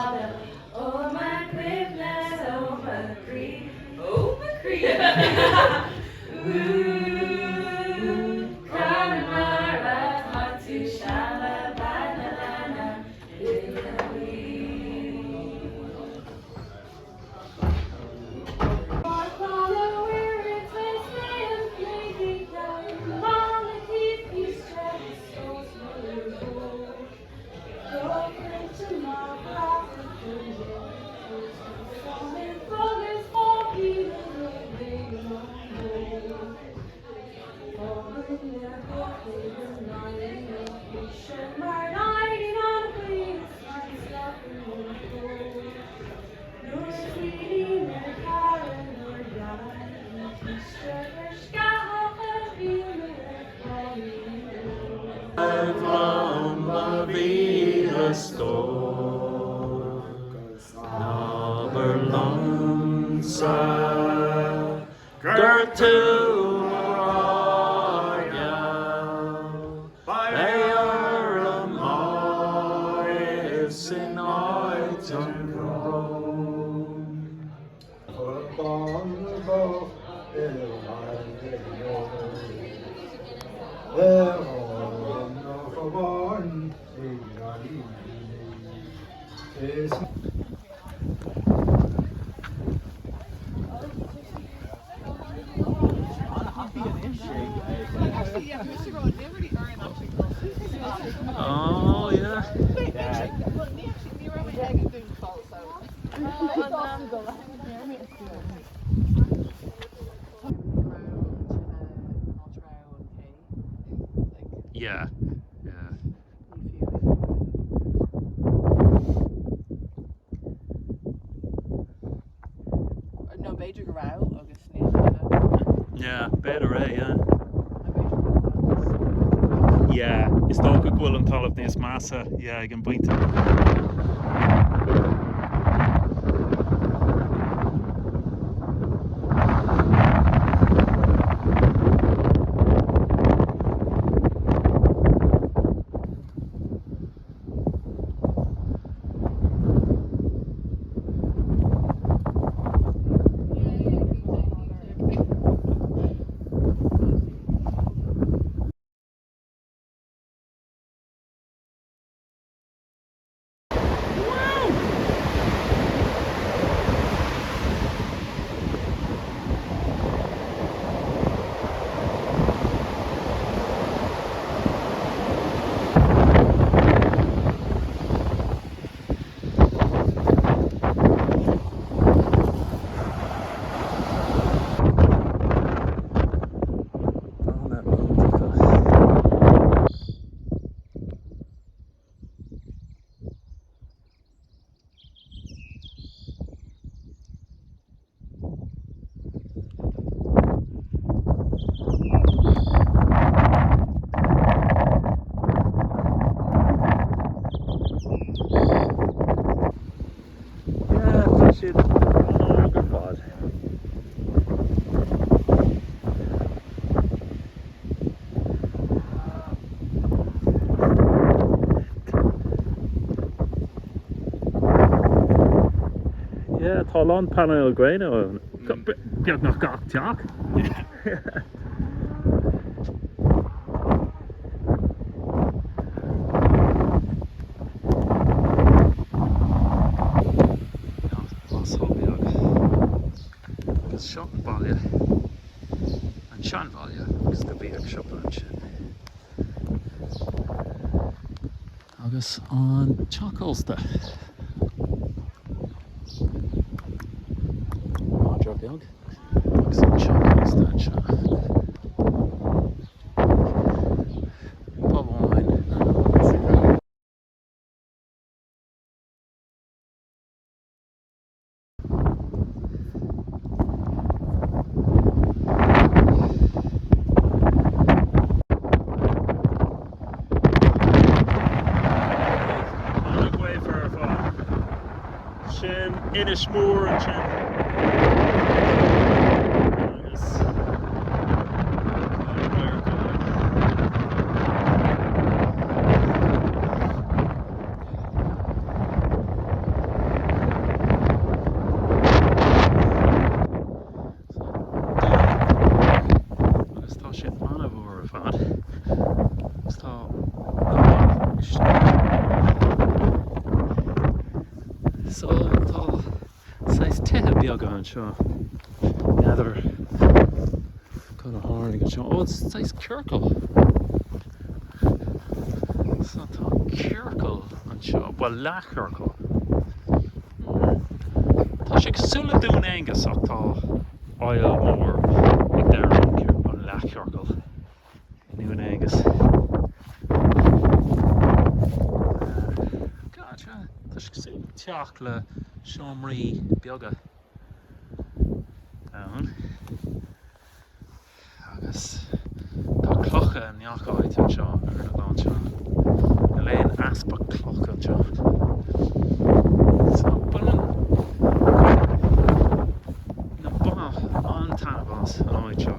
Oh my goodness, oh my creep, oh my creep. Ooh, Conor, hot to shama, banana, in the wee. Follow where it's stay and play deep down, long and deep, you stretch so smooth. Go into my Oh, yeah. Yeah. Yeah. No, Beidir go raibh agus Yeah, better, yeah. Yeah, is toch ook wel een talp nes massa. Ja, ik een buinte. Ja, het Holland panel Gréine. Ik heb nog gehad, ja. Shotbalje en Seanbalje, agus go bhíoh siopáinte. Agus an teachólsta. Mádra beag agus an teachólsta anseo. Pobháin. Inis Mór and agus tá sais tethe beag an seo. Neither got a hánig an seo. Oh, it's sais circle. So tá circle an seo. Well, leictreonach. Tá sé súla dún agus ach tá Oileaín Mór ag dar an leictreonach. Nuan agus. Gotcha. Tá sé teach le seomraí beaga. Down. Agus tá clocha an neacháid an seo ar na bhain seo. Na léon aspa clocha an seo. So bunan na ba an tanabás an áid seo.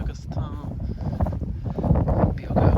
Agus tá beaga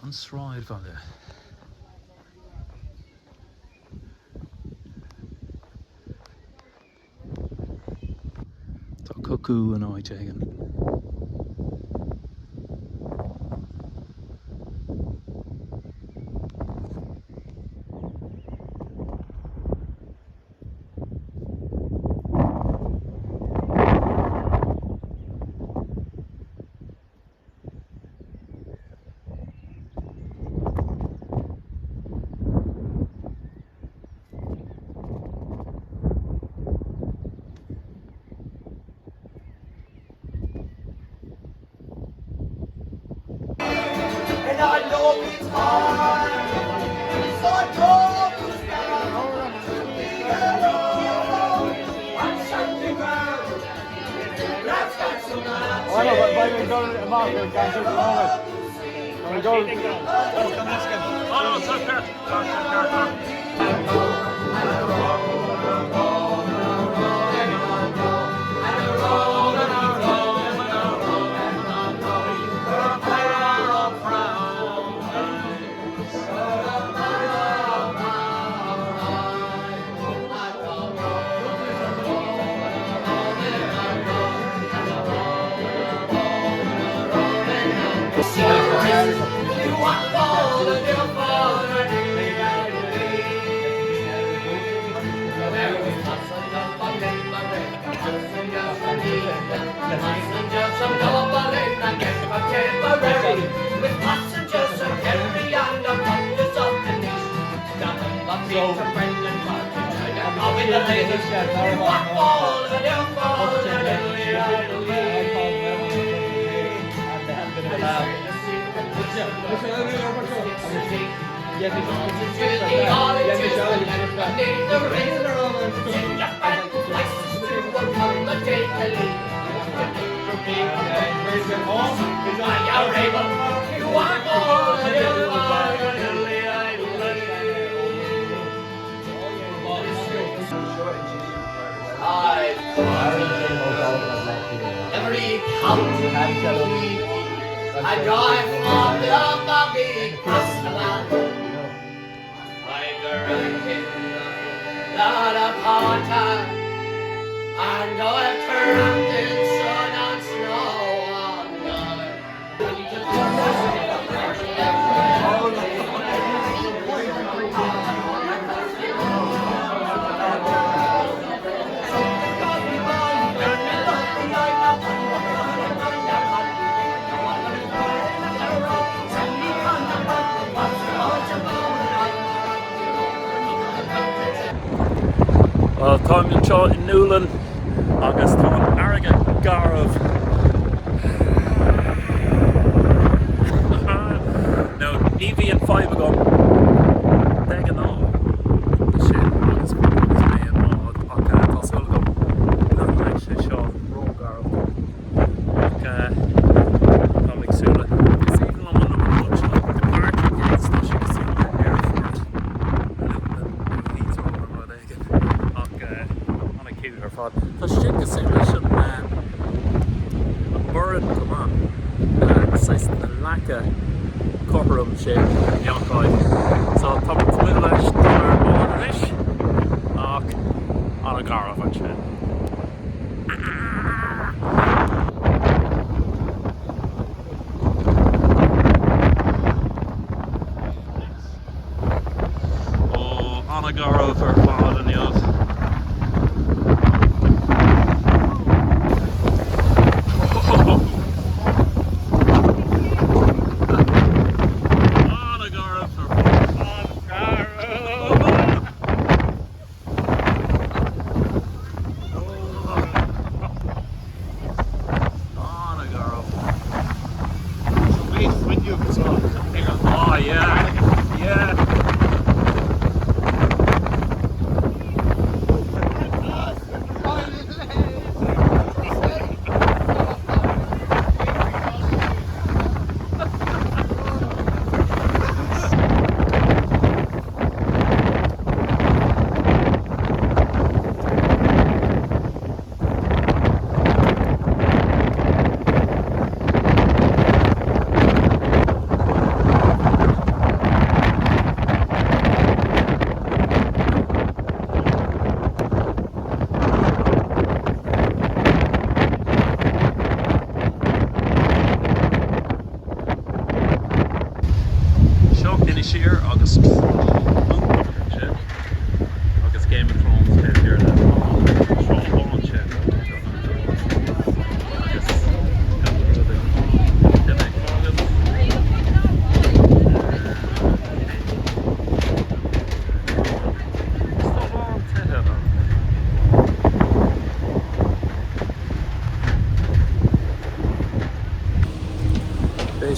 an sráid bhaile. Tá cucú an áid éigean. You want Passengers from Dublin and guests from Tipperary, with passengers from Kerry and the Pontus of the Nice. Down in the beach of Brendan Park, and up in the ladies, you walk all and you fall and every county week I drive on the buggy across the land. Tiger and King, lot of part-time, and I've turned in sun and snow on Well, táim anseo in Newlyn agus tá airge garmh no, ní bhíonn 5 agam 10 an á sin agus Meain mád ach tá suil agam na leis sé seo ró garmh ach tá micsúla is even am an much like the parking gates tá si go súla airfort ar fád. Tá sin go sé leis an buran goman sais na lecha corpóram sé neachráid. So tá cuid leis dar máin leis ach an a garmh an sin. Ó an a garmh ar fád an neamh.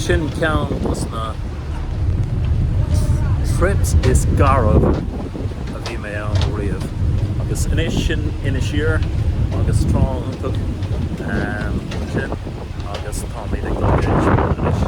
Sin ceann was na trips is garmh a bhí mé an riamh agus inis sin ina siar agus trá sin agus tá mí ag inis.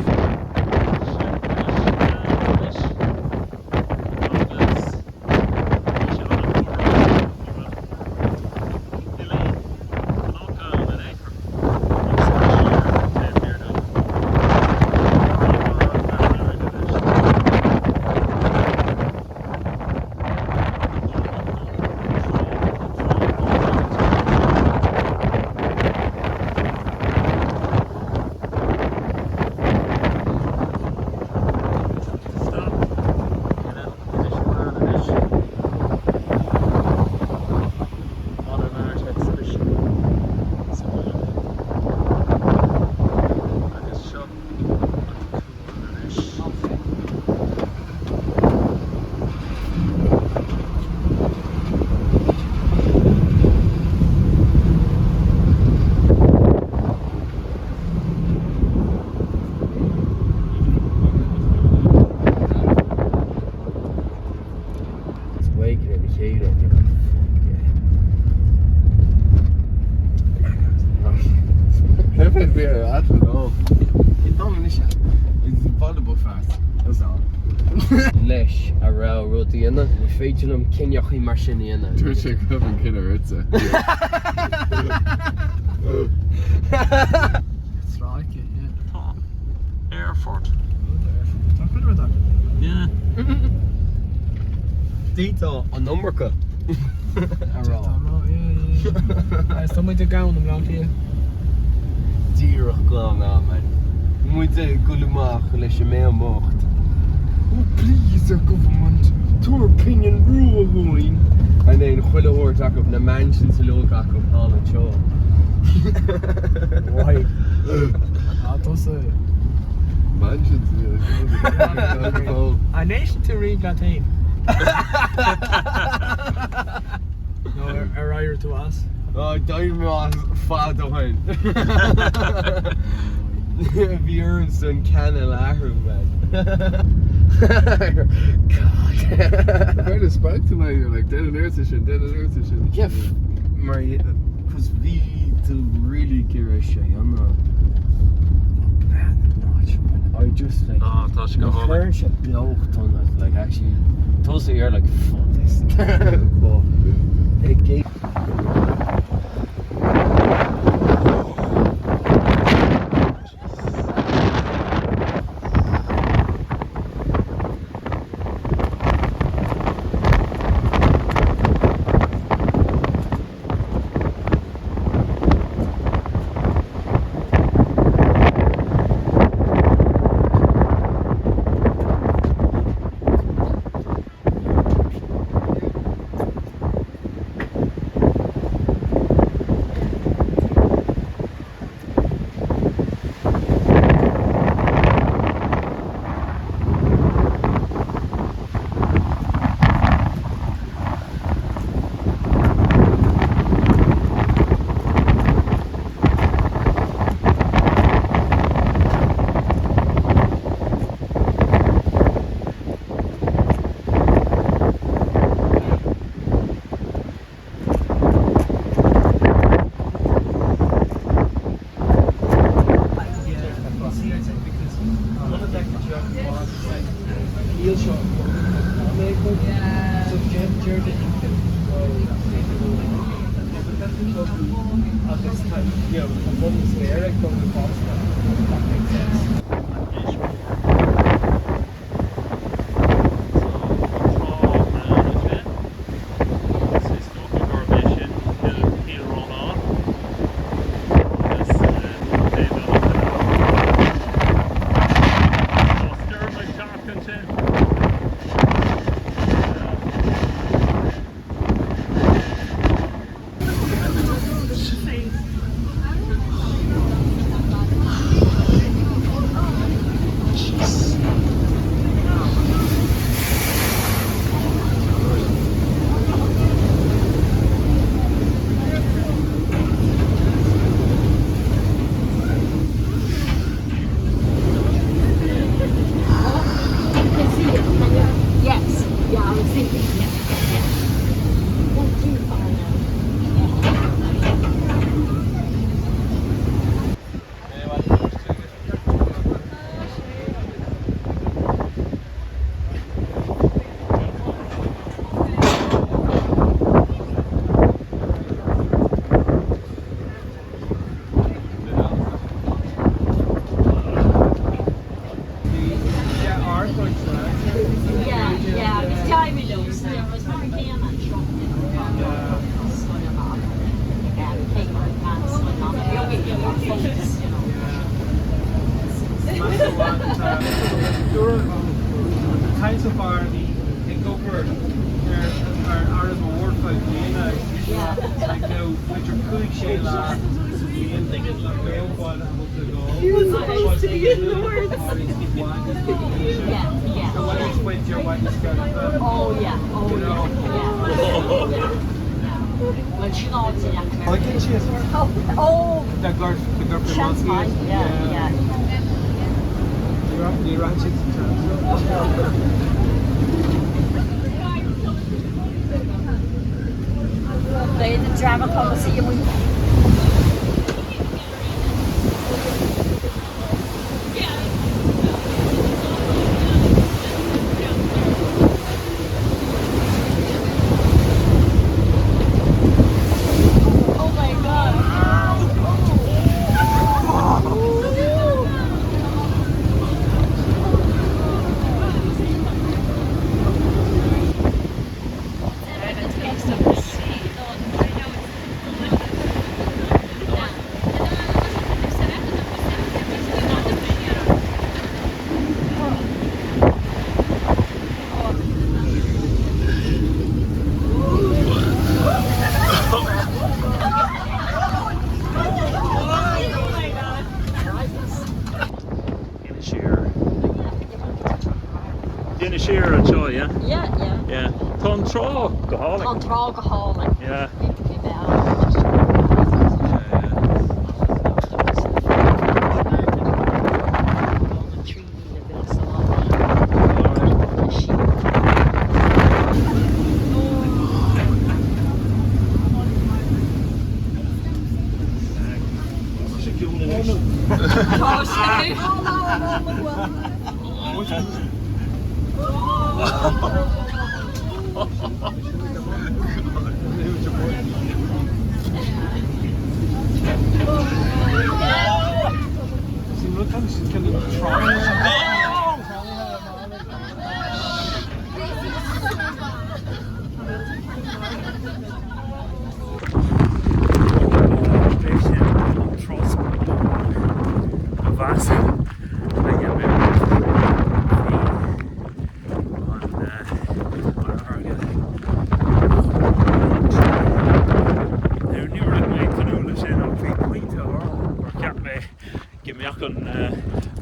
leis a rá rudaíana le féidirlumm cinneochaí mar sin íana. Tuair sé go an cinnar ritsa. Strike, yeah. Airfort. Talk about that. Yeah. Dítá an nummercha a rá. Yeah. Somebody to go on them round here. Díreach glám ná man. Muide golamach leis a mé mocht. Oh please our government, tour opinion rule going. And then chuileoir ac of na mansions a look ac of all and show. Right. That's Mansions, a nation to read Latin. No, a writer to us. Oh, daim as fad o'hain. Björns and Canna Lahru, man. God. Kind of spoke to me, you're like, dead an air station. Yeah, Marie, because we do really give a shit, I'm not. I just like. Oh, tá sé go my hála. parents have blocked on it, like actually. Tulsa, you're like, fuck this. But it gave. Kinds of are the go for our award for Gréine. Like now, with your cool Sheila, the end thing is like real fun and what to go. You're supposed to be in the words. Yeah. So when you split your white skirt, Oh yeah. you know. Well, she knows it. I can see it. Oh, The girl from Chance Monkey. mine. Yeah. The ratchets and Chance. They the drama coliseum. Dinna shear an seo, yeah? Yeah. Yeah. Tón trá go hálainn. An trá go hálainn. Yeah.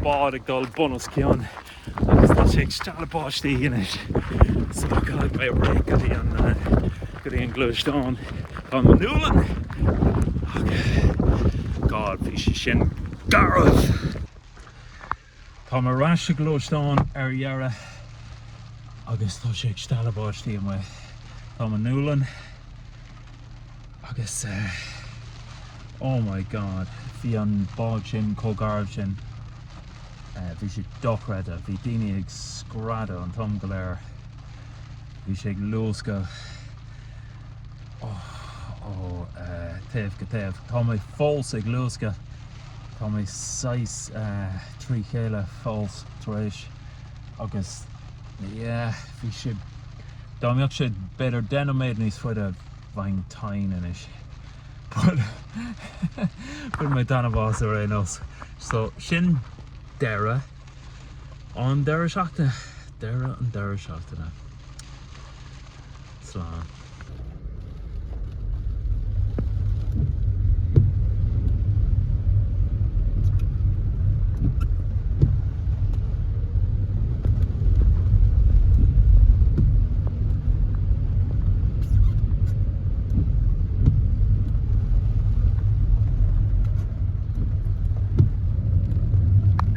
Bád dul bonus ceann agus tá sé stále páistí inis so go mé ré go an gluisteán an nuúlan God bhí sé sin garad. Tá mar ráise gluisteán ar dhearra agus tá sé stále páistí mu tá an nuúlan agus oh my God bhí an bád sin cógáirh sin bhí sé dochreide, bhí daoine ag scrada an tom go léir bhí sé ag luasca taobh go taobh tá mé fós ag luasca tá mé 6 trí chéile fós tar éis agus bhí sé dámbeadh sé beidir denimiid níos fuide bhain tain inis bud mé dana bhás ar éos so sin Dara an deire seachta. Dara an deire seachtainna. Slán.